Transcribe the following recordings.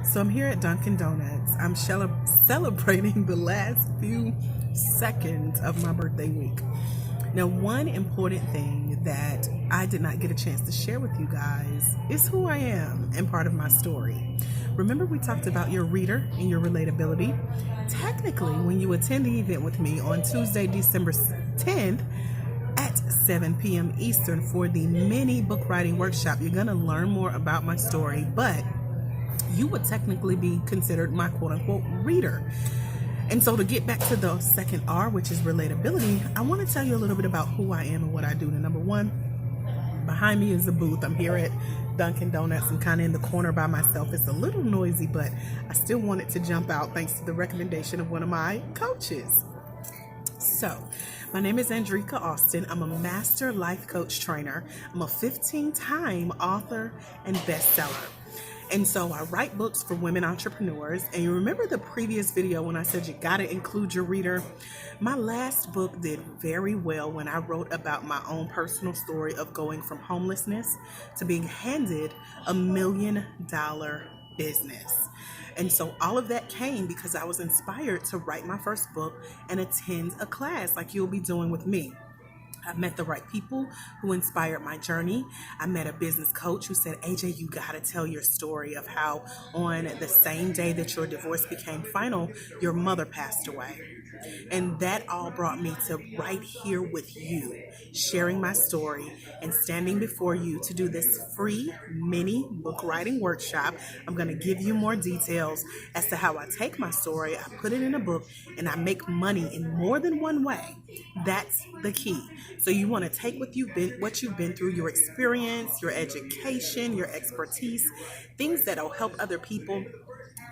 So I'm here at Dunkin' Donuts. I'm celebrating the last few seconds of my birthday week. Now, one important thing that I did not get a chance to share with you guys is who I am and part of my story. Remember, we talked about your reader and your relatability? Technically, when you attend the event with me on Tuesday, December 10th, at 7 p.m. Eastern for the mini book writing workshop, you're going to learn more about my story, but you would technically be considered my quote unquote reader. And so to get back to the second R, which is relatability, I want to tell you a little bit about who I am and what I do. And number one, behind me is the booth. I'm here at Dunkin' Donuts. I'm kind of in the corner by myself. It's a little noisy, but I still wanted to jump out thanks to the recommendation of one of my coaches. So, my name is Andrika Austin. I'm a master life coach trainer. I'm a 15-time author and bestseller. And so I write books for women entrepreneurs. And you remember the previous video when I said you gotta include your reader? My last book did very well when I wrote about my own personal story of going from homelessness to being handed $1 million business. And so all of that came because I was inspired to write my first book and attend a class like you'll be doing with me. I met the right people who inspired my journey. I met a business coach who said, AJ, you got to tell your story of how on the same day that your divorce became final, your mother passed away. And that all brought me to right here with you, sharing my story and standing before you to do this free mini book writing workshop. I'm going to give you more details as to how I take my story, I put it in a book, and I make money in more than one way. That's the key. So you want to take what you've been through, your experience, your education, your expertise, things that'll help other people.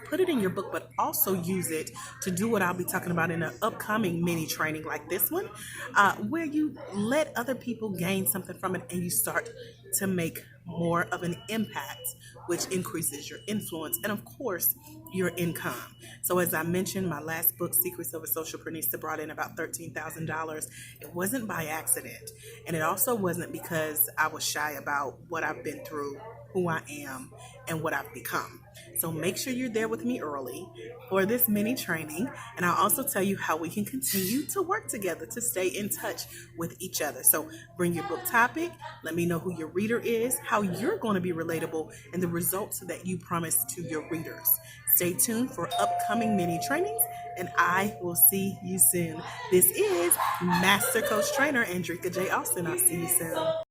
Put it in your book, but also use it to do what I'll be talking about in an upcoming mini training like this one, where you let other people gain something from it and you start to make more of an impact, which increases your influence and, of course, your income. So as I mentioned, my last book, Secrets of a Socialprenista, brought in about $13,000. It wasn't by accident. And it also wasn't because I was shy about what I've been through, who I am, and what I've become. So make sure you're there with me early for this mini training. And I'll also tell you how we can continue to work together to stay in touch with each other. So bring your book topic. Let me know who your reader is, how you're going to be relatable, and the results that you promise to your readers. Stay tuned for upcoming mini trainings, and I will see you soon. This is Master Coach Trainer Andrika J. Austin. I'll see you soon.